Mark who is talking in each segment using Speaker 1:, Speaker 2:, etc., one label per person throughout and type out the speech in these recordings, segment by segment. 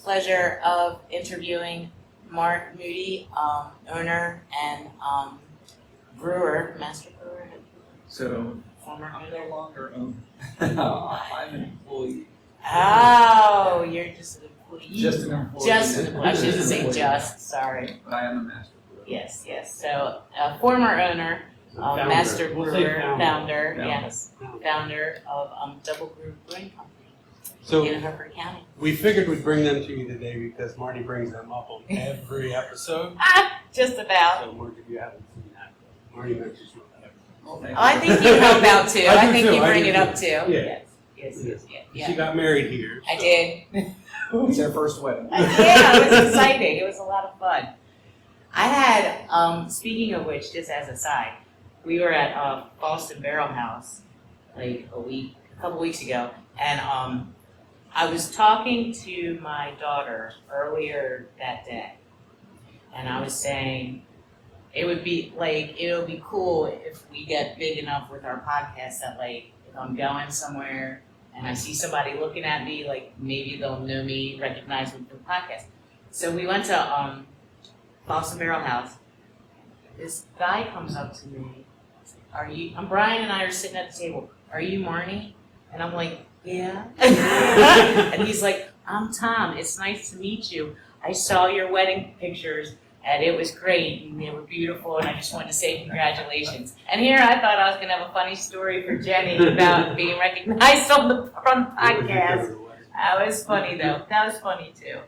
Speaker 1: pleasure of interviewing Mark Moody, owner and brewer, master brewer.
Speaker 2: So
Speaker 1: Former
Speaker 2: I'm
Speaker 1: owner.
Speaker 2: no longer owner. I'm an employee.
Speaker 1: Oh, you're just an employee.
Speaker 2: Just an employee.
Speaker 1: Just an employee. I shouldn't say just. Sorry.
Speaker 2: But I am a master brewer.
Speaker 1: Yes, yes. So, former owner, master
Speaker 3: We'll say
Speaker 1: brewer, founder,
Speaker 2: Founder.
Speaker 1: yes, founder of Double Brew Brewing Company
Speaker 3: So
Speaker 1: in Harford County.
Speaker 3: we figured we'd bring them to you today because Marty brings them up on every episode.
Speaker 1: Just about.
Speaker 3: So Marty, if you haven't seen that, Marty mentions you on every
Speaker 2: Well, thank
Speaker 1: Oh, I
Speaker 2: you.
Speaker 1: think you help out too.
Speaker 3: I
Speaker 1: I
Speaker 3: do
Speaker 1: think
Speaker 3: too,
Speaker 1: you
Speaker 3: I
Speaker 1: bring
Speaker 3: do
Speaker 1: it up
Speaker 3: too.
Speaker 1: too.
Speaker 3: Yeah.
Speaker 1: Yes, yes, yes,
Speaker 3: She
Speaker 1: yeah.
Speaker 3: got married here.
Speaker 1: I
Speaker 3: so-
Speaker 1: did.
Speaker 2: It's their first wedding.
Speaker 1: Yeah, it was exciting. It was a lot of fun. I had, speaking of which, just as a side, we were at Boston Barrel House like a couple weeks ago, and I was talking to my daughter earlier that day, and I was saying it'll be cool if we get big enough with our podcast that like if I'm going somewhere and I see somebody looking at me, like maybe they'll know me, recognize me from the podcast. So we went to Boston Barrel House. This guy comes up to me. Brian and I are sitting at the table. Are you Marnie? And I'm like, yeah. And he's like, I'm Tom. It's nice to meet you. I saw your wedding pictures and it was great and they were beautiful and I just wanted to say congratulations. And here I thought I was gonna have a funny story for Jenny about being recognized on the podcast. That was funny though. That was funny too.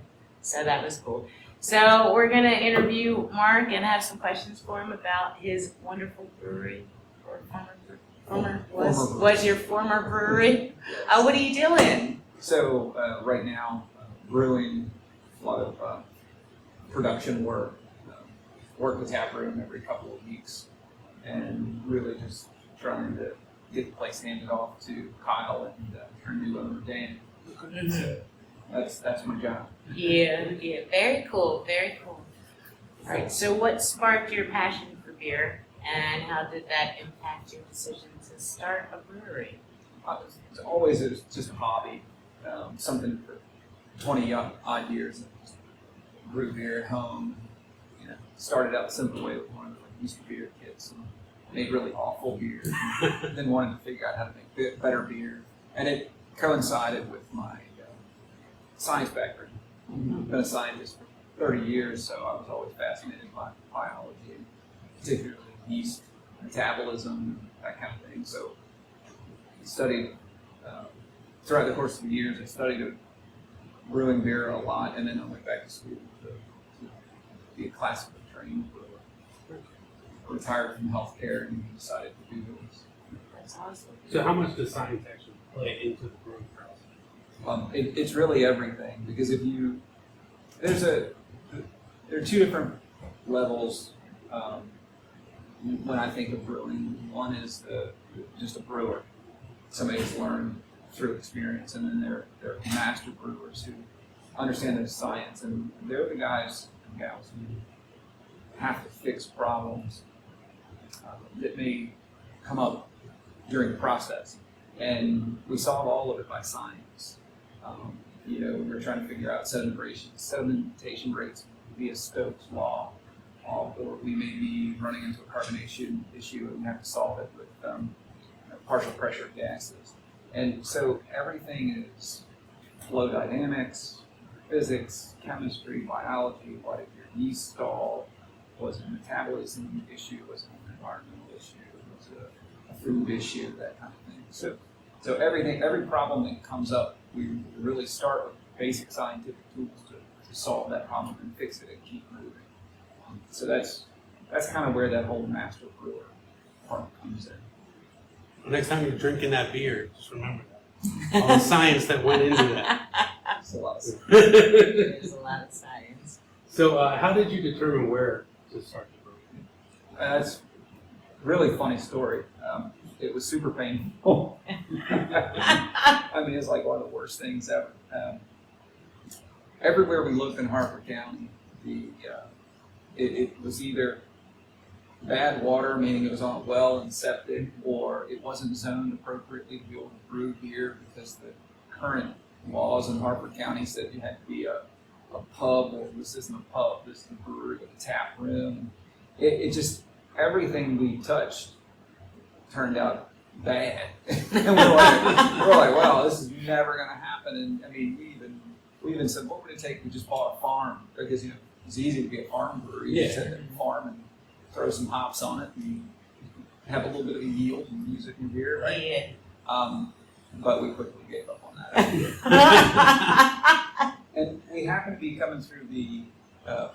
Speaker 1: So that was cool. So we're gonna interview Mark and have some questions for him about his wonderful brewery. Or was your former brewery? What are you doing?
Speaker 2: So right now, brewing, a lot of production work, work the tap room every couple of weeks, and really just trying to get the place handed off to Kyle and our new owner Dan. So that's my job.
Speaker 1: Yeah, very cool, very cool. All right, so what sparked your passion for beer, and how did that impact your decision to start a brewery?
Speaker 2: It's always just a hobby, something for 20 odd years. Just brew beer at home. You know, started out the simple way with one of the Easter beer kits and made really awful beer. And then wanted to figure out how to make better beer, and it coincided with my science background. I've been a scientist for 30 years, so I was always fascinated by biology, and particularly yeast metabolism, that kind of thing. So I studied, throughout the course of the years, I studied brewing beer a lot, and then I went back to school to be a classically trained brewer. Retired from healthcare and decided to do this.
Speaker 1: That's awesome.
Speaker 3: So how much does science actually play into the brewing process?
Speaker 2: It's really everything, because there are two different levels when I think of brewing. One is just a brewer, somebody who's learned through experience, and then there are master brewers who understand their science, and they're the guys and gals who have to fix problems that may come up during the process, and we solve all of it by science. We're trying to figure out sedimentation rates via Stokes' law, or we may be running into a carbonation issue and we have to solve it with partial pressure gases. And so everything is flow dynamics, physics, chemistry, biology. What if your yeast stalled? Was it a metabolism issue? Was it an environmental issue? Was it a food issue? That kind of thing. So every problem that comes up, we really start with basic scientific tools to solve that problem and fix it and keep moving. So that's kind of where that whole master brewer part comes in.
Speaker 3: Next time you're drinking that beer, just remember that. All the science that went into that.
Speaker 2: It's a lot of stuff.
Speaker 1: There's a lot of science.
Speaker 3: So how did you determine where to start the brewery?
Speaker 2: That's a really funny story. It was super painful. I mean, it's like one of the worst things ever. Everywhere we looked in Harford County, it was either bad water, meaning it was on a well and septic, or it wasn't zoned appropriately to be able to brew beer because the current laws in Harford County said you had to be a a pub, or this isn't a pub, this is a brewery with a tap room. It just, everything we touched turned out bad. And we're like, wow, this is never going to happen. And I mean, we even said, what would it take if we just bought a farm? Because, it's easy to be a farm brewery. You just have a farm and throw some hops on it and have a little bit of a yield and use it in beer, right?
Speaker 1: Yeah.
Speaker 2: But we quickly gave up on that. And we happened to be coming through the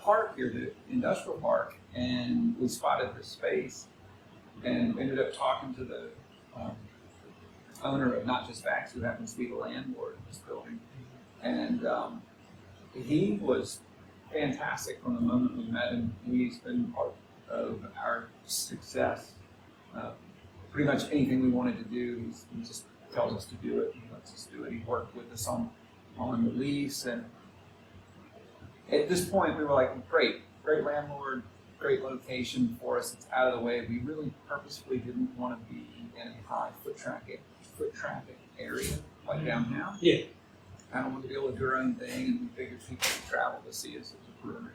Speaker 2: park here, the industrial park, and we spotted this space and ended up talking to the owner of Not Just Facts, who happens to be the landlord of this building. And he was fantastic from the moment we met him. He's been part of our success. Pretty much anything we wanted to do, he just tells us to do it. He lets us do it. He worked with us on the lease. And at this point, we were like, great landlord, great location for us. It's out of the way. We really purposefully didn't want to be in a high foot traffic area like downtown.
Speaker 3: Yeah.
Speaker 2: I don't want to be able to do our own thing, and we figured people would travel to see us as a brewery.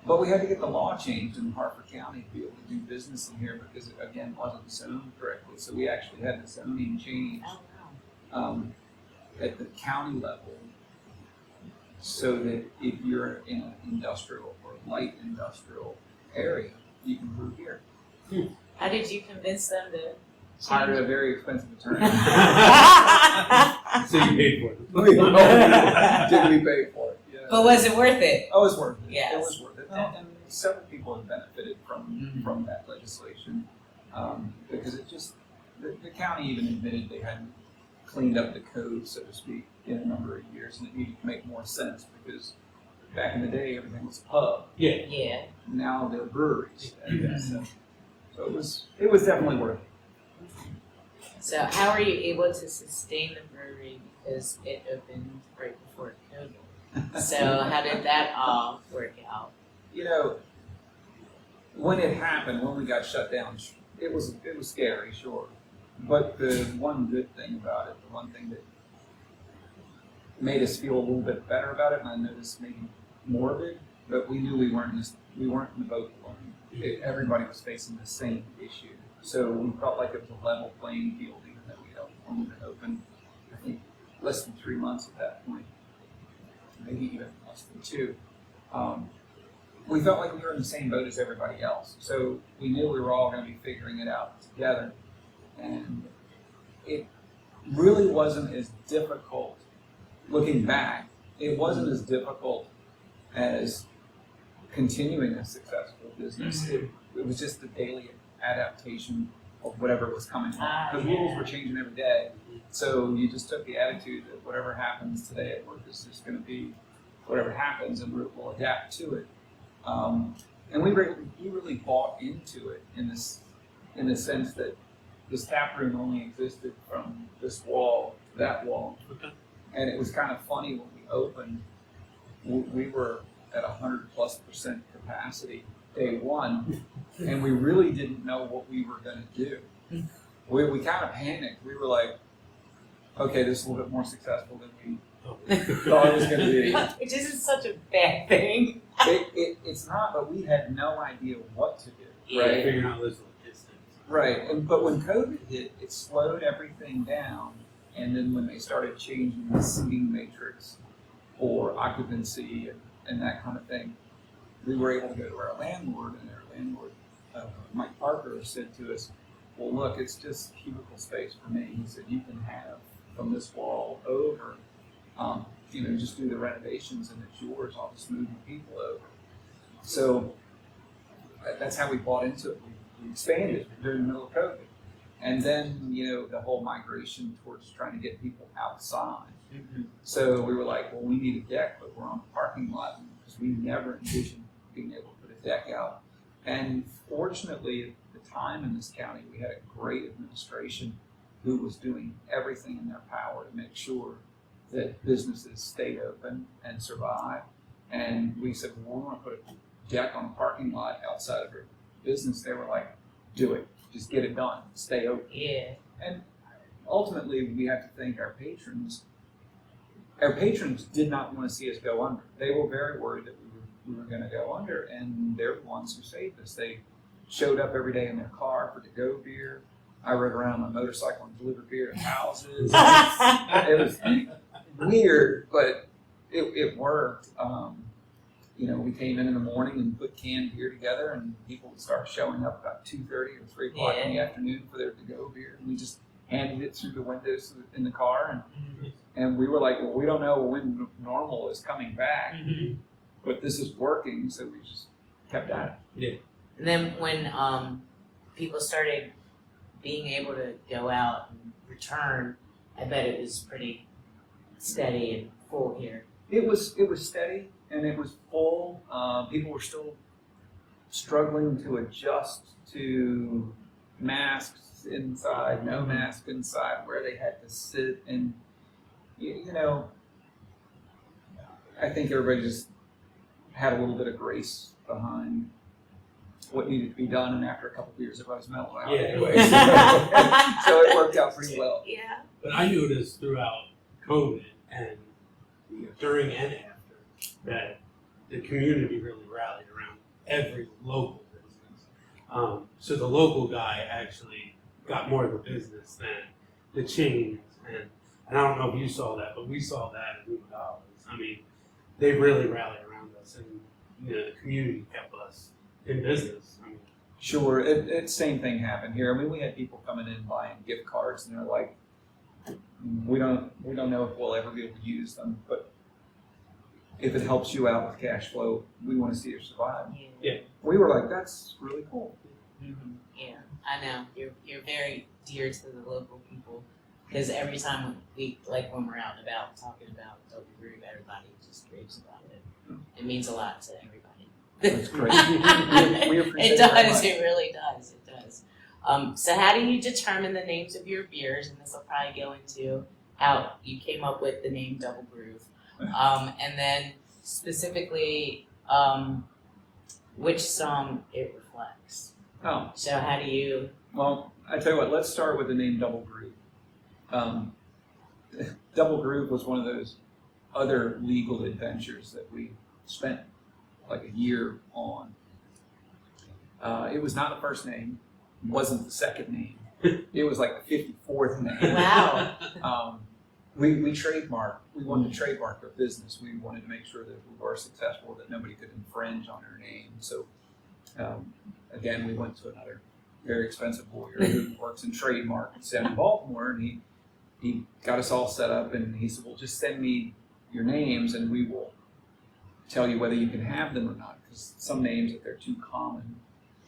Speaker 2: But we had to get the law changed in Harford County to be able to do business in here because it, again, wasn't zoned correctly. So we actually had the zoning changed at the county level so that if you're in an industrial or light industrial area, you can brew here.
Speaker 1: How did you convince them to
Speaker 2: Hired a very expensive attorney.
Speaker 3: So you paid for it.
Speaker 2: Did we pay for it? Yeah.
Speaker 1: But was it worth it?
Speaker 2: Oh, it was worth it.
Speaker 1: Yes.
Speaker 2: It was worth it. And several people have benefited from that legislation because it just, the county even admitted they hadn't cleaned up the code, so to speak, in a number of years, and it needed to make more sense because back in the day, everything was pub.
Speaker 3: Yeah.
Speaker 1: Yeah.
Speaker 2: Now they're breweries. So it was definitely worth it.
Speaker 1: So how were you able to sustain the brewery because it opened right before COVID? So how did that all work out?
Speaker 2: When it happened, when we got shut down, it was scary, sure. But the one good thing about it, the one thing that made us feel a little bit better about it, and I know this may be morbid, but we knew we weren't in the boat alone. Everybody was facing the same issue. So we felt like it was a level playing field, even though we had only been open, I think, less than 3 months at that point, maybe even less than 2. We felt like we were in the same boat as everybody else. So we knew we were all going to be figuring it out together. And it really wasn't as difficult, looking back, it wasn't as difficult as continuing a successful business. It was just the daily adaptation of whatever was coming on. The rules were changing every day. So you just took the attitude that whatever happens today at work is just going to be whatever happens, and we'll adapt to it. And we really bought into it in the sense that this tap room only existed from this wall to that wall.
Speaker 3: Okay.
Speaker 2: And it was kind of funny when we opened, we were at 100+% capacity day one, and we really didn't know what we were going to do. We kind of panicked. We were like, okay, this is a little bit more successful than we thought it was going to be.
Speaker 1: Which isn't such a bad thing.
Speaker 2: It's not, but we had no idea what to do.
Speaker 3: Right. Figuring out this distance.
Speaker 2: Right. But when COVID hit, it slowed everything down. And then when they started changing the seating matrix for occupancy and that kind of thing, we were able to go to our landlord, and our landlord, Mike Parker, said to us, well, look, it's just cubicle space for me. He said, you can have from this wall over, just do the renovations and it's yours. I'll just move the people over. So that's how we bought into it. We expanded during the middle of COVID. And then, the whole migration towards trying to get people outside. Mm-hmm. So we were like, well, we need a deck, but we're on a parking lot because we never envisioned being able to put a deck out. And fortunately, at the time in this county, we had a great administration who was doing everything in their power to make sure that businesses stayed open and survived. And we said, well, we want to put a deck on a parking lot outside of our business. They were like, do it. Just get it done. Stay open.
Speaker 1: Yeah.
Speaker 2: And ultimately, we have to thank our patrons our patrons did not want to see us go under. They were very worried that we were going to go under, and they're the ones who saved us. They showed up every day in their car for to-go beer. I rode around on my motorcycle and delivered beer to houses. It was weird, but it worked. We came in the morning and put canned beer together, and people would start showing up about 2:30 or 3 o'clock in the afternoon for their to-go beer. And we just handed it through the windows in the car, and we were like, well, we don't know when normal is coming back, but this is working, so we just kept at it.
Speaker 3: Yeah.
Speaker 1: And then when people started being able to go out and return, I bet it was pretty steady and full here.
Speaker 2: It was steady and it was full. People were still struggling to adjust to masks inside, no mask inside, where they had to sit, and I think everybody just had a little bit of grace behind what needed to be done, and after a couple of years, everybody was mellowed out anyway. So it worked out pretty well.
Speaker 1: Yeah.
Speaker 3: But I noticed throughout COVID and during and after that the community really rallied around every local business. So the local guy actually got more of the business than the chains, and I don't know if you saw that, but we saw that at HUMA. I mean, they really rallied around us, and the community kept us in business. I mean,
Speaker 2: Sure, it same thing happened here. I mean, we had people coming in buying gift cards, and they're like, "We don't know if we'll ever be able to use them, but if it helps you out with cash flow, we want to see you survive."
Speaker 3: Yeah.
Speaker 2: We were like, "That's really cool."
Speaker 1: Yeah, I know. You're very dear to the local people, because every time when we're out and about talking about Double Brew, everybody just raves about it. It means a lot to everybody.
Speaker 2: That's great. We appreciate
Speaker 1: It
Speaker 2: it very
Speaker 1: does.
Speaker 2: much.
Speaker 1: It really does. It does. So how do you determine the names of your beers? And this will probably go into how you came up with the name Double Groove, and then specifically which song it reflects.
Speaker 2: Oh,
Speaker 1: So how do you?
Speaker 2: well, I tell you what. Let's start with the name Double Groove. Double Groove was one of those other legal adventures that we spent like a year on. It was not the first name, wasn't the second name. It was like the 54th name.
Speaker 1: Wow.
Speaker 2: We trademarked. We wanted to trademark our business. We wanted to make sure that we were successful, that nobody could infringe on our name. So again, we went to another very expensive lawyer who works in trademark in Baltimore, and he got us all set up, and he said, well, just send me your names and we will tell you whether you can have them or not, because some names, if they're too common,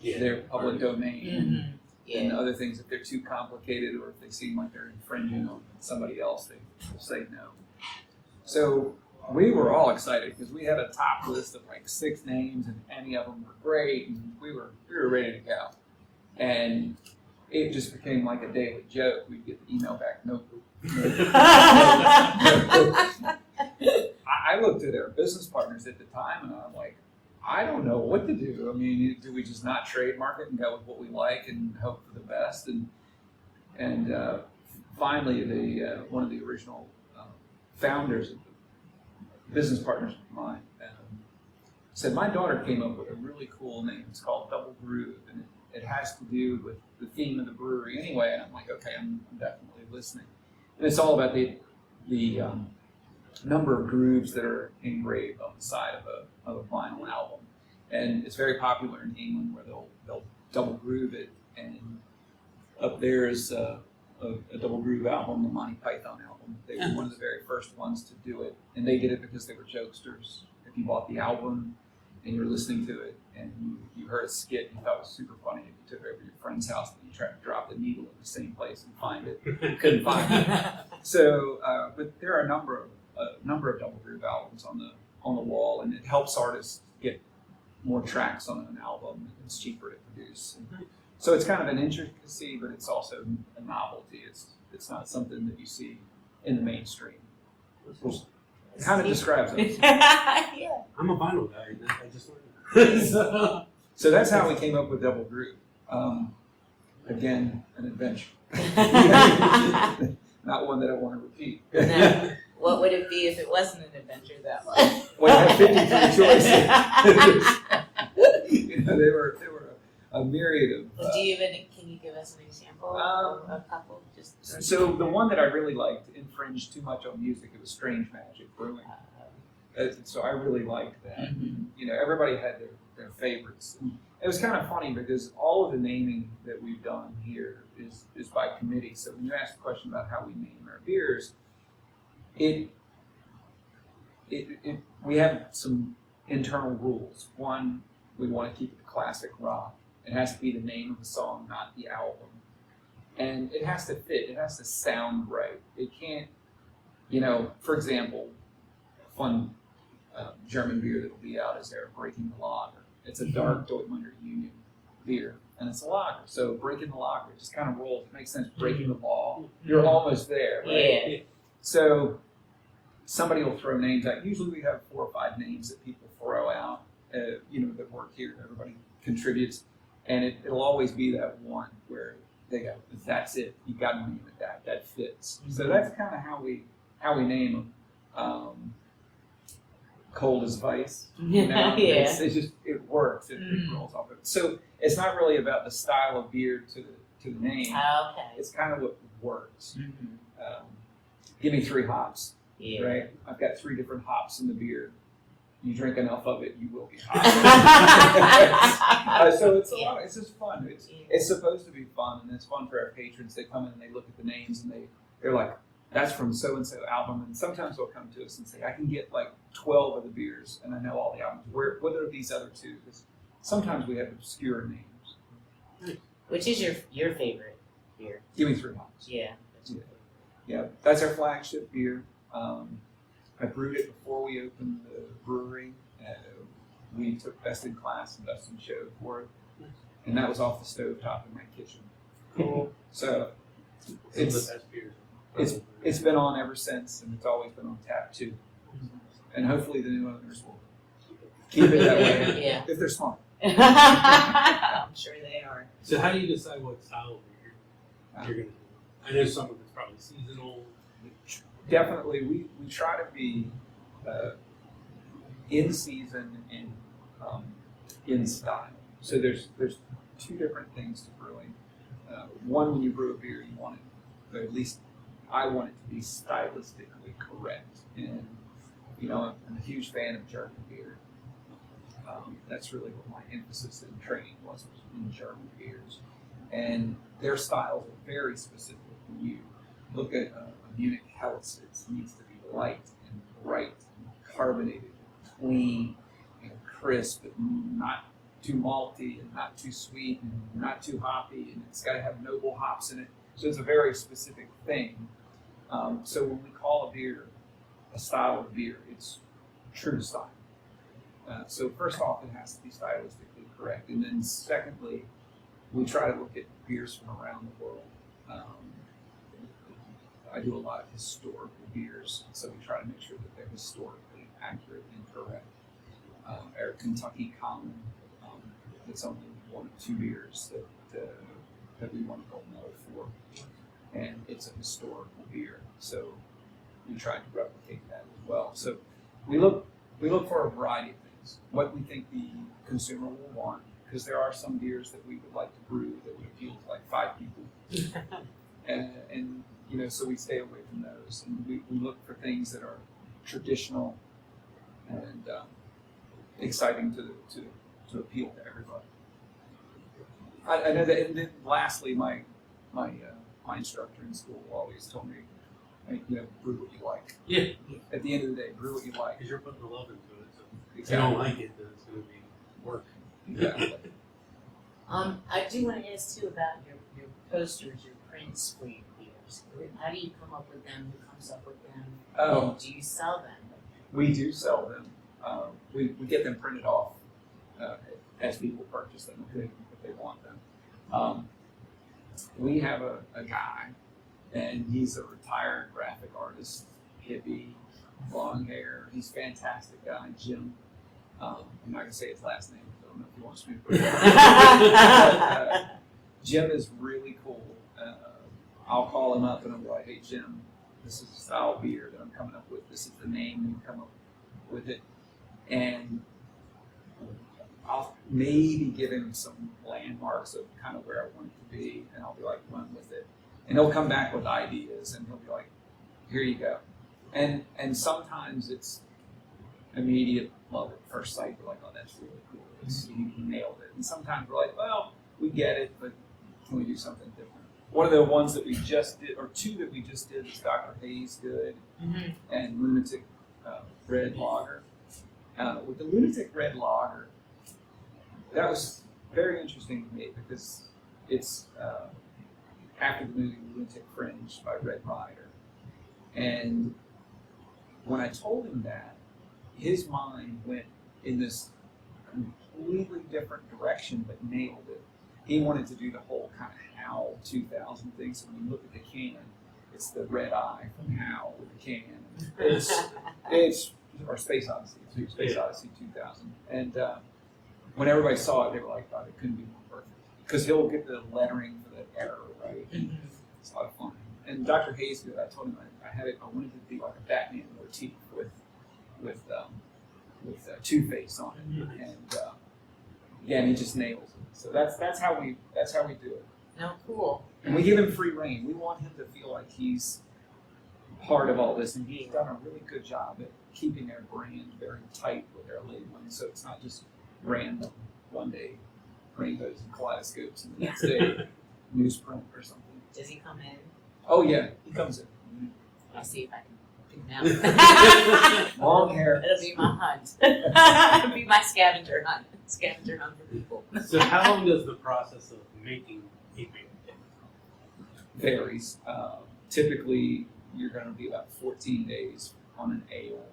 Speaker 2: they're public domain, and other things, if they're too complicated or if they seem like they're infringing on somebody else, they will say no. So we were all excited because we had a top list of like 6 names, and any of them were great, and we were ready to go. And it just became like a daily joke. We'd get the email back, no clue. I looked at our business partners at the time, and I'm like, I don't know what to do. I mean, do we just not trademark it and go with what we like and hope for the best? And finally, one of the original founders of the business partners of mine said, my daughter came up with a really cool name. It's called Double Groove, and it has to do with the theme of the brewery anyway. And I'm like, okay, I'm definitely listening. And it's all about the number of grooves that are engraved on the side of a vinyl album, and it's very popular in England where they'll double groove it. And up there is a double groove album, the Monty Python album. They were one of the very first ones to do it, and they did it because they were jokesters. If you bought the album and you're listening to it and you heard a skit and you thought it was super funny, if you took it over to your friend's house and you tried to drop the needle in the same place and find it, you couldn't find it. So, but there are a number of double groove albums on the wall, and it helps artists get more tracks on an album. It's cheaper to produce. So it's kind of an intricacy, but it's also a novelty. It's not something that you see in the mainstream. It kind of describes it.
Speaker 1: Yeah.
Speaker 3: I'm a vinyl guy. I just learned.
Speaker 2: So that's how we came up with Double Groove. Again, an adventure. Not one that I want to repeat.
Speaker 1: No. What would it be if it wasn't an adventure that way?
Speaker 2: Well, I had 53 choices. They were a myriad of.
Speaker 1: Do you even? Can you give us an example of a couple? Just
Speaker 2: So the one that I really liked infringed too much on music. It was Strange Magic Brewing. So I really liked that. Everybody had their favorites. And it was kind of funny because all of the naming that we've done here is by committee. So when you ask the question about how we name our beers, we have some internal rules. One, we want to keep it classic rock. It has to be the name of the song, not the album. And it has to fit. It has to sound right. It can't, for example, fun German beer that will be out is there, Breaking the Lager. It's a dark Dortmunder Union beer, and it's a lager. So breaking the lager, it just kind of rolls. It makes sense. Breaking the law, you're almost there, right?
Speaker 1: Yeah.
Speaker 2: So somebody will throw names out. Usually we have 4 or 5 names that people throw out, that work here. Everybody contributes, and it'll always be that one where they go, that's it. You got to name it that. That fits. So that's kind of how we name them. Cold as Vice.
Speaker 1: Yeah.
Speaker 2: It works. It rolls off of it. So it's not really about the style of beer to the name.
Speaker 1: Okay.
Speaker 2: It's kind of what works. Give me 3 hops.
Speaker 1: Yeah.
Speaker 2: Right? I've got 3 different hops in the beer. You drink enough of it, you will be hot. So it's a lot. It's just fun. It's supposed to be fun, and it's fun for our patrons. They come in and they look at the names and they're like, that's from so and so album. And sometimes they'll come to us and say, I can get like 12 of the beers, and I know all the albums. What are these other 2? Because sometimes we have obscure names.
Speaker 1: Which is your favorite beer?
Speaker 2: Give me 3 hops.
Speaker 1: Yeah.
Speaker 2: Yeah, that's our flagship beer. I brewed it before we opened the brewery. We took Best in Class and Best in Show for it, and that was off the stovetop in my kitchen.
Speaker 1: Cool.
Speaker 2: So it's been on ever since, and it's always been on tap too. And hopefully the new owners will keep it that way.
Speaker 1: Yeah.
Speaker 2: If they're smart.
Speaker 1: I'm sure they are.
Speaker 3: So how do you decide what style of beer you're going to do? I know some of it's probably seasonal.
Speaker 2: Definitely, we try to be in season and in style. So there's 2 different things to brewing. One, when you brew a beer, you want it, or at least I want it to be stylistically correct. And I'm a huge fan of German beer. That's really what my emphasis in training was in German beers, and their styles are very specific. When you look at a Munich Helles, it needs to be light and bright and carbonated, and clean and crisp, and not too malty and not too sweet and not too hoppy, and it's got to have noble hops in it. So it's a very specific thing. So when we call a beer a style of beer, it's true to style. So first off, it has to be stylistically correct, and then secondly, we try to look at beers from around the world. I do a lot of historical beers, so we try to make sure that they're historically accurate and correct. Our Kentucky Common, it's only 1 or 2 beers that we want to go medal for, and it's a historical beer, so we try to replicate that as well. So we look for a variety of things, what we think the consumer will want, because there are some beers that we would like to brew that would appeal to like 5 people, and so we stay away from those, and we look for things that are traditional and exciting to appeal to everybody. I know that, and then lastly, my instructor in school always told me, brew what you like.
Speaker 3: Yeah.
Speaker 2: At the end of the day, brew what you like.
Speaker 3: Because you're putting the love into it. So if
Speaker 2: Exactly.
Speaker 3: you don't like it, then it's going to be work.
Speaker 2: Exactly.
Speaker 1: I do want to ask too about your posters, your prints for your beers. How do you come up with them? Who comes up with them?
Speaker 2: Oh.
Speaker 1: Do you sell them?
Speaker 2: We do sell them. We get them printed off as people purchase them if they want them. We have a guy, and he's a retired graphic artist, hippie, long hair. He's a fantastic guy, Jim. I'm not going to say his last name, because I don't know if he wants me to put it out. Jim is really cool. I'll call him up and I'm like, hey, Jim, this is a style beer that I'm coming up with. This is the name, and come up with it. And I'll maybe give him some landmarks of kind of where I want it to be, and I'll be like, run with it. And he'll come back with ideas, and he'll be like, here you go. And sometimes it's immediate love at first sight. We're like, oh, that's really cool. You nailed it. And sometimes we're like, well, we get it, but can we do something different? One of the ones that we just did, or two that we just did, is Dr. Hayes Good and Lunatic Red Lager. With the Lunatic Red Lager, that was very interesting to me because it's after the movie Lunatic Fringe by Red Ryder. And when I told him that, his mind went in this completely different direction, but nailed it. He wanted to do the whole kind of HOW 2000 thing. So when you look at the can, it's the red eye from HOW with the can. It's or Space Odyssey, Space Odyssey 2000. And when everybody saw it, they were like, "Oh, it couldn't be more perfect." Because he'll get the lettering for the error right. It's a lot of fun. And Dr. Hayesgood, I told him I had it. I wanted it to be like a Batman motif with Two-Face on it, and again, he just nails it. So that's how we do it.
Speaker 1: No, cool.
Speaker 2: And we give him free reign. We want him to feel like he's part of all this, and he's done a really good job at keeping their brand very tight with their labeling. So it's not just random. One day, rainbows and kaleidoscopes, and the next day, newsprint or something.
Speaker 1: Does he come in?
Speaker 2: Oh yeah, he comes in.
Speaker 1: I'll see if I can pick him out.
Speaker 2: Long hair.
Speaker 1: It'll be my hunt. It'll be my scavenger hunt. Scavenger hunt for people.
Speaker 3: So how long does the process of making a beer take?
Speaker 2: Varies. Typically, you're going to be about 14 days on an ale.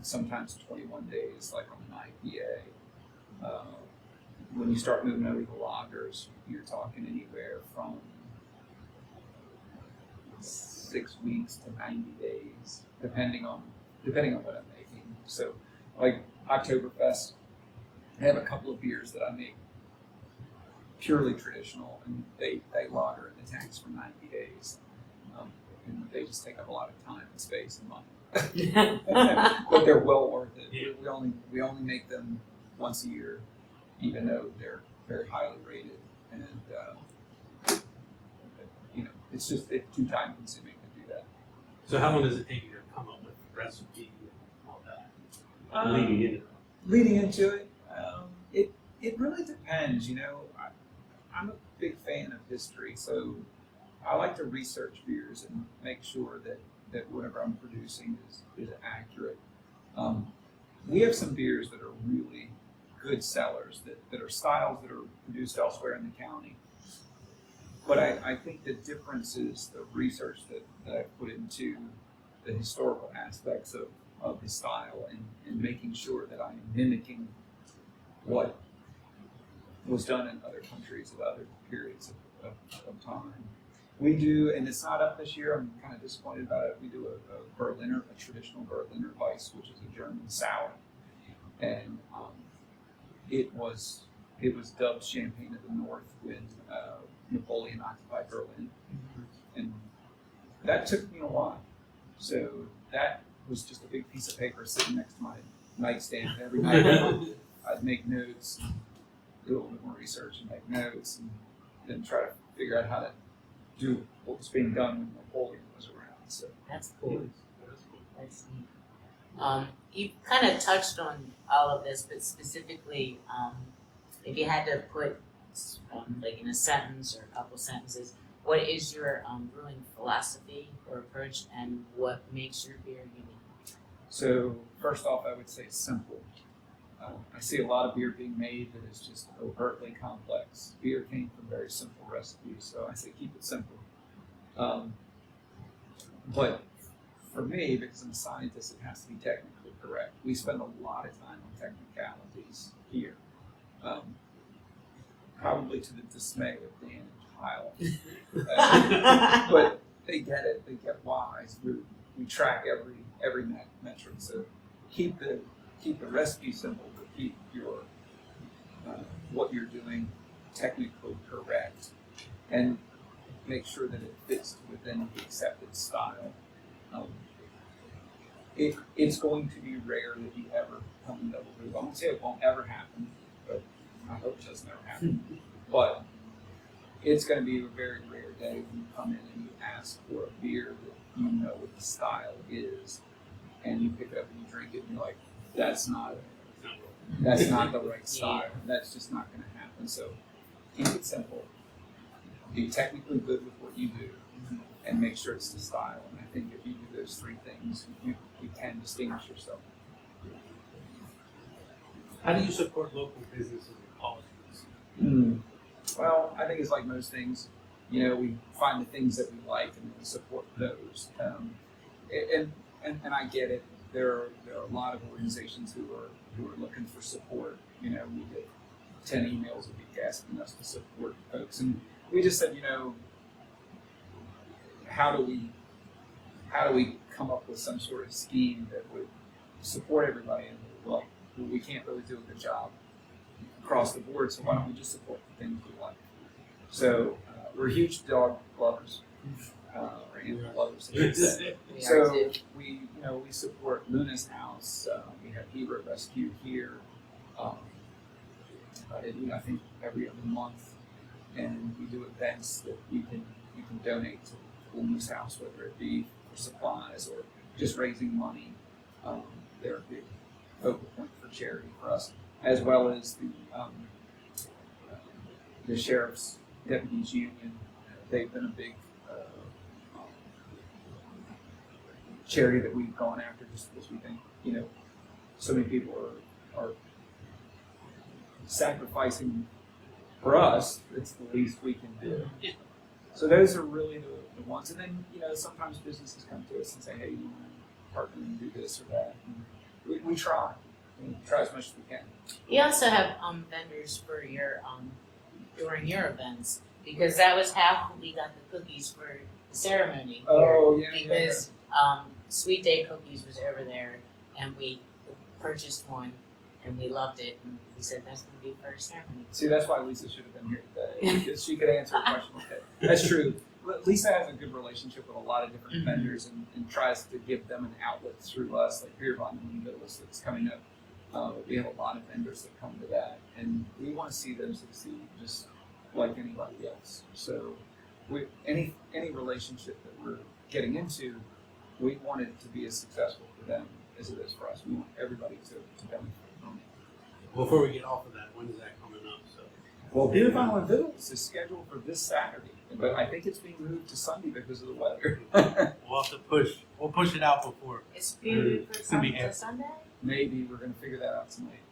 Speaker 2: Sometimes 21 days, like on an IPA. When you start moving over the lagers, you're talking anywhere from 6 weeks to 90 days, depending on what I'm making. So, like Oktoberfest, I have a couple of beers that I make purely traditional, and they lager in the tanks for 90 days. And they just take up a lot of time and space and money, but they're well worth it.
Speaker 3: Yeah.
Speaker 2: We only make them once a year, even though they're very highly rated, and it's too time consuming to do that.
Speaker 3: So how long does it take you to come up with the recipe and all that? Leading into it?
Speaker 2: It really depends. I'm a big fan of history, so I like to research beers and make sure that whatever I'm producing is accurate. We have some beers that are really good sellers that are styles that are produced elsewhere in the county. But I think the difference is the research that I put into the historical aspects of the style and making sure that I'm mimicking what was done in other countries at other periods of time. We do, and it's not up this year, I'm kind of disappointed about it, we do a Berliner, a traditional Berliner Weiss, which is a German sour. And it was dubbed Champagne of the North when Napoleon occupied Berlin. And that took me a while. So that was just a big piece of paper sitting next to my nightstand every night. I'd make notes, do a little bit more research and make notes, and then try to figure out how to do what was being done when Napoleon was around. So
Speaker 1: That's cool. That's neat. You kind of touched on all of this, but specifically, if you had to put, like in a sentence or a couple sentences, what is your brewing philosophy or approach, and what makes your beer unique?
Speaker 2: So first off, I would say simple. I see a lot of beer being made that is just overtly complex. Beer came from very simple recipes, so I say keep it simple. But for me, because I'm a scientist, it has to be technically correct. We spend a lot of time on technicalities here, probably to the dismay of Dan and Kyle. But they get it. They get why. So we track every metric. So keep the recipe simple, but keep your what you're doing technically correct, and make sure that it fits within the accepted style. Um, it's going to be rare that you ever come in double brew. I won't say it won't ever happen, but I hope it doesn't ever happen. But it's going to be a very rare day when you come in and you ask for a beer that you know what the style is, and you pick it up and you drink it, and you're like, that's not the right style. That's just not going to happen. So keep it simple. Be technically good with what you do, and make sure it's the style. And I think if you do those three things, you can distinguish yourself.
Speaker 3: How do you support local businesses and colleges?
Speaker 2: Well, I think it's like most things. You know, we find the things that we like and we support those. And I get it. There are a lot of organizations who are looking for support. You know, we get 10 emails a week asking us to support folks, and we just said, you know, how do we come up with some sort of scheme that would support everybody? And we're like, well, we can't really do a good job across the board, so why don't we just support the things we like? So we're huge dog lovers, or animal lovers, I should say. So we support Luna's House. We have Hero Rescue here. I think every other month, and we do events that you can donate to Luna's House, whether it be for supplies or just raising money. They're a big focal point for charity for us, as well as the Sheriff's Deputies Union. They've been a big charity that we've gone after just because we think, you know, so many people are sacrificing for us. It's the least we can do. So those are really the ones. And then, you know, sometimes businesses come to us and say, hey, you want to partner and do this or that. And we try. We try as much as we can.
Speaker 1: You also have vendors for your during your events, because that was how we got the cookies for the ceremony.
Speaker 2: Oh,
Speaker 1: here,
Speaker 2: yeah.
Speaker 1: Because Sweet Day Cookies was over there, and we purchased one, and we loved it, and we said that's going to be for our ceremony.
Speaker 2: See, that's why Lisa should have been here today, because she could answer a question like that. That's true. Lisa has a good relationship with a lot of different vendors and tries to give them an outlet through us, like Beer Bond in the Middle that's coming up. We have a lot of vendors that come to that, and we want to see them succeed just like anybody else. So any relationship that we're getting into, we want it to be as successful for them as it is for us. We want everybody to benefit from it.
Speaker 3: Before we get off of that, when is that coming up? So,
Speaker 2: well, Beer Bond in the Middle is scheduled for this Saturday, but I think it's being moved to Sunday because of the weather.
Speaker 3: we'll have to push. We'll push it out before.
Speaker 1: It's being for Sunday.
Speaker 2: Maybe we're going to figure that out tonight.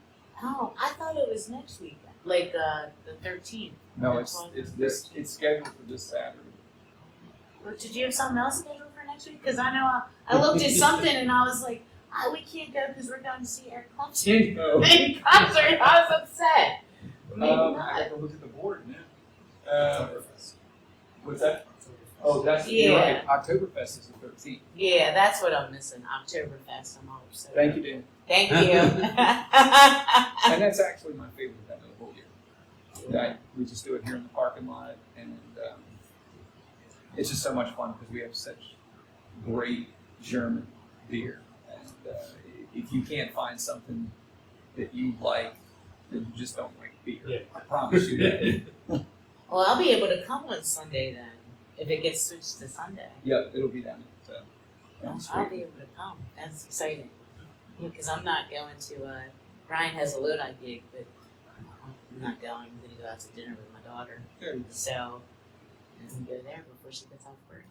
Speaker 1: Oh, I thought it was next week, like the 13th.
Speaker 2: No, it's scheduled for this Saturday.
Speaker 1: Well, did you have something else scheduled for next week? Because I know I looked at something and I was like, we can't go because we're going to see Eric Clapton in concert. I was upset. Maybe not.
Speaker 2: I have to look at the board now. What's that? Oh, you're right. Oktoberfest is the 13th.
Speaker 1: Yeah, that's what I'm missing. Oktoberfest. I'm all upset.
Speaker 2: Thank you, Dan.
Speaker 1: Thank you.
Speaker 2: And that's actually my favorite event of the whole year. We just do it here in the parking lot, and it's just so much fun because we have such great German beer. And if you can't find something that you like, then you just don't like beer.
Speaker 3: Yeah.
Speaker 2: I promise you that.
Speaker 1: Well, I'll be able to come on Sunday then, if it gets switched to Sunday.
Speaker 2: Yep, it'll be down at
Speaker 1: I'll be able to come. That's exciting. Because I'm not going to, Brian has a Lodi gig, but I'm not going. I'm going to go out to dinner with my daughter.
Speaker 2: There you go.
Speaker 1: So, I'm going to go there before she gets off work.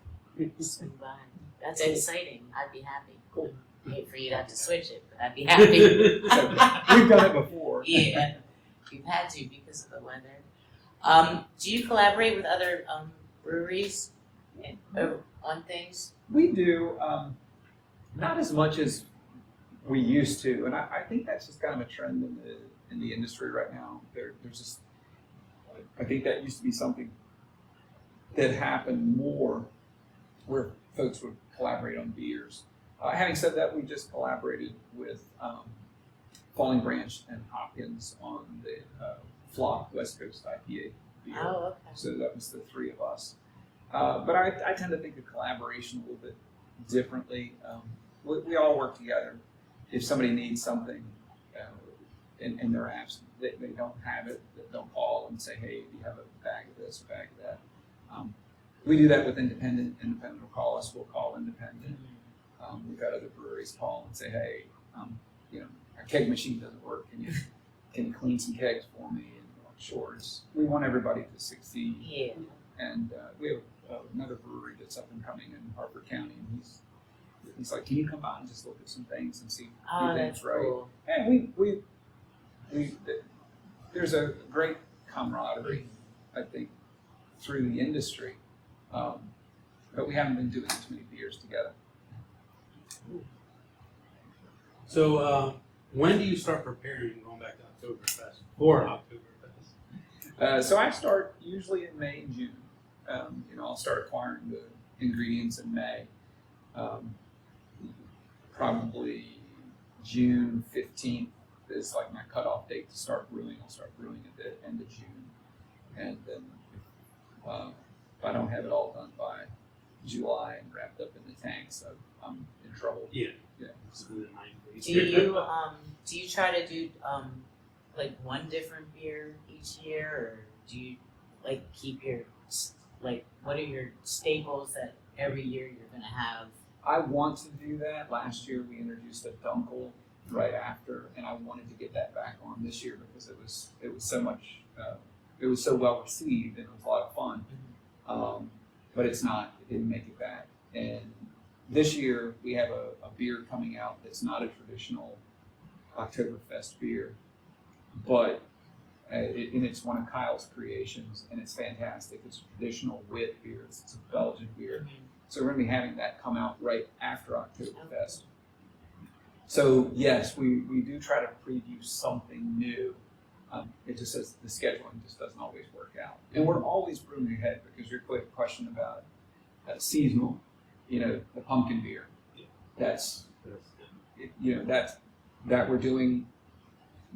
Speaker 1: Swing by. That's exciting. I'd be happy.
Speaker 2: Cool.
Speaker 1: I'd hate for you to have to switch it, but I'd be happy.
Speaker 2: We've done it before.
Speaker 1: Yeah, we've had to because of the weather. Do you collaborate with other breweries on things?
Speaker 2: We do, not as much as we used to, and I think that's just kind of a trend in the industry right now. There's just, I think that used to be something that happened more, where folks would collaborate on beers. Having said that, we just collaborated with Falling Branch and Hopkins on the Flock West Coast IPA beer.
Speaker 1: Oh, okay.
Speaker 2: So that was the three of us. But I tend to think of collaboration a little bit differently. We all work together. If somebody needs something and they're absent, they don't have it, they'll call and say, hey, do you have a bag of this, a bag of that? We do that with independent. Independent will call us, we'll call independent. We've got other breweries call and say, hey, our keg machine doesn't work. Can you clean some kegs for me? And we're like, sure. We want everybody to succeed.
Speaker 1: Yeah.
Speaker 2: And we have another brewery that's up and coming in Harford County, and he's like, can you come by and just look at some things and see
Speaker 1: Oh,
Speaker 2: things
Speaker 1: that's
Speaker 2: right?
Speaker 1: cool.
Speaker 2: And we there's a great camaraderie, I think, through the industry, but we haven't been doing too many beers together.
Speaker 3: So, when do you start preparing, going back to Oktoberfest, for Oktoberfest?
Speaker 2: So I start usually in May and June. I'll start acquiring the ingredients in May. Probably June 15th is like my cutoff date to start brewing. I'll start brewing at the end of June. And then if I don't have it all done by July and wrapped up in the tanks, I'm in trouble.
Speaker 3: Yeah.
Speaker 2: Yeah.
Speaker 3: So the 9 days.
Speaker 1: Do you try to do like one different beer each year, or do you like keep your what are your staples that every year you're gonna have?
Speaker 2: I want to do that. Last year we introduced a Dunkel right after, and I wanted to get that back on this year because it was so much it was so well received and it was a lot of fun. But it's not. It didn't make it back. And this year we have a beer coming out that's not a traditional Oktoberfest beer, but and it's one of Kyle's creations, and it's fantastic. It's a traditional wit beer. It's a Belgian beer. So we're going to be having that come out right after Oktoberfest. So yes, we do try to preview something new. It just says the scheduling just doesn't always work out. And we're always brewing ahead because your quick question about seasonal, the pumpkin beer. That's that we're doing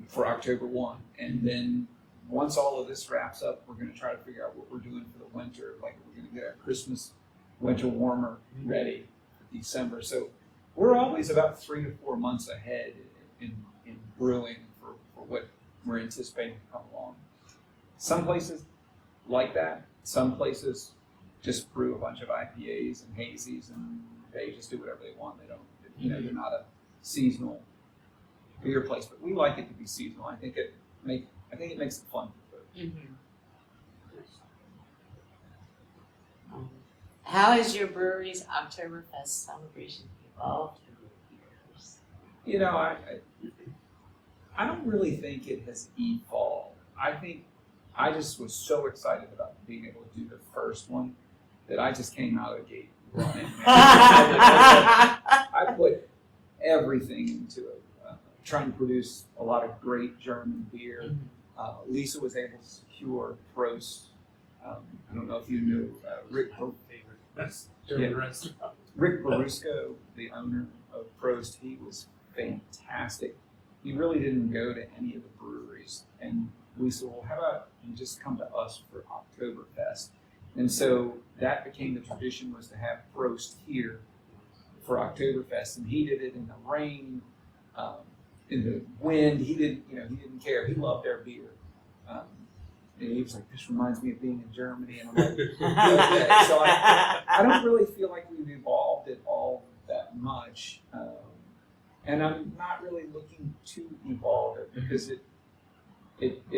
Speaker 2: for October 1. And then once all of this wraps up, we're going to try to figure out what we're doing for the winter. Like we're going to get our Christmas winter warmer ready for December. So we're always about 3 to 4 months ahead in brewing for what we're anticipating to come along. Some places like that. Some places just brew a bunch of IPAs and hazies, and they just do whatever they want. They don't, they're not a seasonal beer place, but we like it to be seasonal. I think it makes it fun for folks.
Speaker 1: How has your brewery's Oktoberfest celebration evolved over the years?
Speaker 2: I don't really think it has evolved. I think I just was so excited about being able to do the first one that I just came out of the gate running. I put everything into it, trying to produce a lot of great German beer. Lisa was able to secure Prost. I don't know if you knew Rick.
Speaker 3: That's German restaurant.
Speaker 2: Rick Barusco, the owner of Prost, he was fantastic. He really didn't go to any of the breweries. And we said, well, how about you just come to us for Oktoberfest? And so that became the tradition, was to have Prost here for Oktoberfest. And he did it in the rain, in the wind. He didn't care. He loved their beer. And he was like, this reminds me of being in Germany. And I'm like, okay. So I don't really feel like we've evolved it all that much. And I'm not really looking to evolve it because it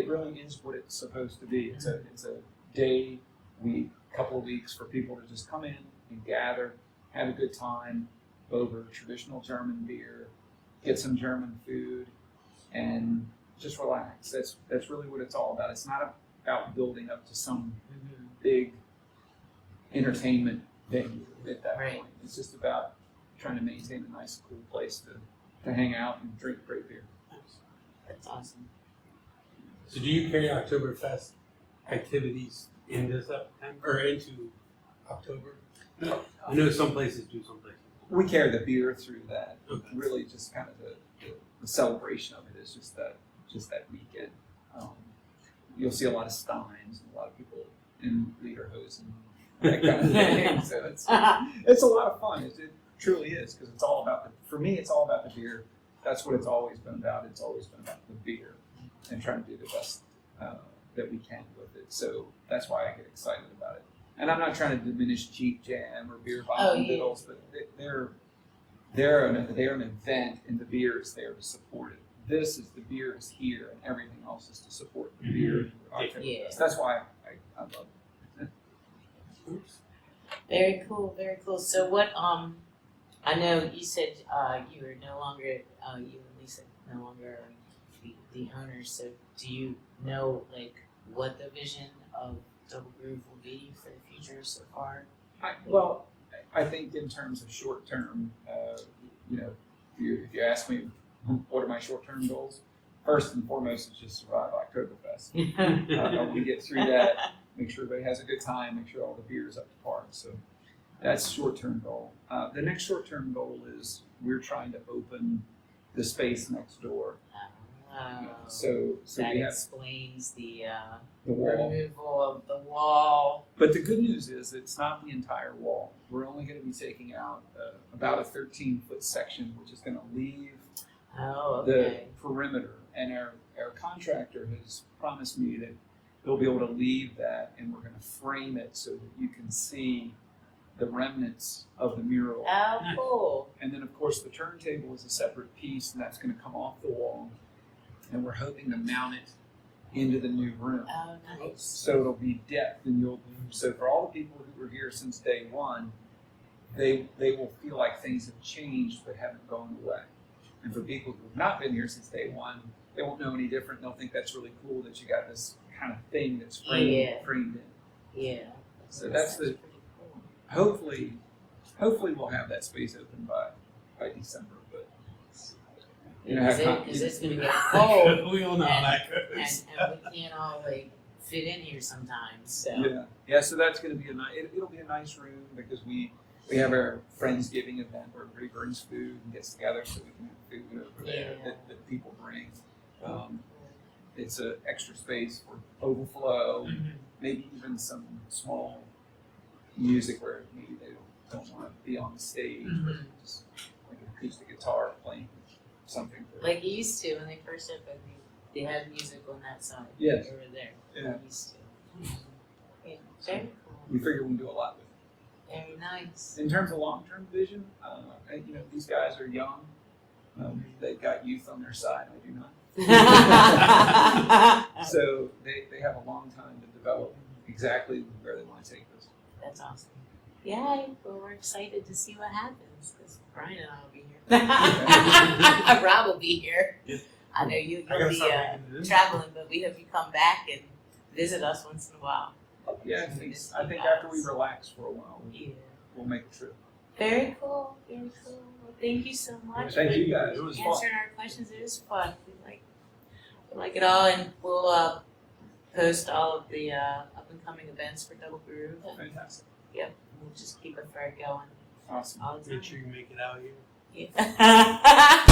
Speaker 2: really is what it's supposed to be. It's a day, week, couple of weeks for people to just come in and gather, have a good time over traditional German beer, get some German food, and just relax. That's really what it's all about. It's not about building up to some big entertainment venue at that point. It's just about trying to maintain a nice, cool place to hang out and drink great beer.
Speaker 1: That's awesome.
Speaker 3: So do you carry Oktoberfest activities into September or into October? I know some places do, some places don't.
Speaker 2: We carry the beer through that.
Speaker 3: Okay.
Speaker 2: Really, just kind of the celebration of it is just that weekend. You'll see a lot of steins and a lot of people in lederhosen, that kind of thing. So it's a lot of fun. truly is, because it's all about for me, it's all about the beer. That's what it's always been about. It's always been about the beer and trying to do the best that we can with it. So that's why I get excited about it. And I'm not trying to diminish Cheap Jam or Beer Bomb and Biddles, but they're an event, and the beer is there to support it. This is the beer is here, and everything else is to support the beer.
Speaker 1: Yeah.
Speaker 2: That's why I love it.
Speaker 1: Very cool, very cool. So what, I know you said, you were no longer, you and Lisa no longer are the owners, so do you know, like, what the vision of Double Groove will be for the future so far?
Speaker 2: I think in terms of short term, you know, if you ask me what are my short term goals, first and foremost is just survive Oktoberfest. We get through that, make sure everybody has a good time, make sure all the beer is up to par. So that's short term goal. The next short term goal is we're trying to open the space next door. So
Speaker 1: that
Speaker 2: we have
Speaker 1: explains the
Speaker 2: wall.
Speaker 1: removal of the wall.
Speaker 2: But the good news is it's not the entire wall. We're only going to be taking out about a 13-foot section, which is going to leave the perimeter. And our contractor has promised me that they'll be able to leave that, and we're going to frame it so that you can see the remnants of the mural.
Speaker 1: Oh, cool.
Speaker 2: And then, of course, the turntable is a separate piece, and that's going to come off the wall. And we're hoping to mount it into the new room.
Speaker 1: Oh, nice.
Speaker 2: So it'll be depth, and so for all the people who were here since day one, they will feel like things have changed but haven't gone away. And for people who have not been here since day one, they won't know any different. They'll think that's really cool that you got this kind of thing that's framed in.
Speaker 1: Yeah.
Speaker 2: So that's
Speaker 1: pretty cool.
Speaker 2: Hopefully we'll have that space open by December. But
Speaker 1: Because it's going to get cold.
Speaker 3: We all know how that goes.
Speaker 1: And we can't all like fit in here sometimes. So.
Speaker 2: Yeah. So that's going to be it'll be a nice room because we have our Friendsgiving event where everybody brings food and gets together so we can have food over there that people bring. It's an extra space for overflow, maybe even some small music where maybe they don't want to be on the stage, but just like an acoustic guitar playing something.
Speaker 1: Like you used to when they first opened, they had music on that side.
Speaker 2: Yes.
Speaker 1: Over there.
Speaker 2: Yeah.
Speaker 1: They used to. Yeah, very cool.
Speaker 2: We figure we can do a lot with it.
Speaker 1: Very nice.
Speaker 2: In terms of long-term vision, these guys are young. They've got youth on their side. I do not. So they have a long time to develop exactly where they want to take this.
Speaker 1: That's awesome. Yeah, well, we're excited to see what happens because Brian and I will be here. Rob will be here.
Speaker 3: Yeah.
Speaker 1: I know you'll
Speaker 3: I gotta
Speaker 1: be
Speaker 3: start making it in.
Speaker 1: traveling, but we hope you come back and visit us once in a while.
Speaker 2: Yeah, I think after we relax for a while, we'll make a trip.
Speaker 1: Very cool. Very cool. Well, thank you so much
Speaker 2: Thank
Speaker 1: for
Speaker 2: you guys.
Speaker 3: It was fun.
Speaker 1: answering our questions. It was fun. We like it all, and we'll post all of the up and coming events for Double Groove.
Speaker 2: Fantastic.
Speaker 1: We'll just keep a thread going
Speaker 2: Awesome.
Speaker 1: all the time.
Speaker 3: Make sure you make it out here.
Speaker 1: Yeah.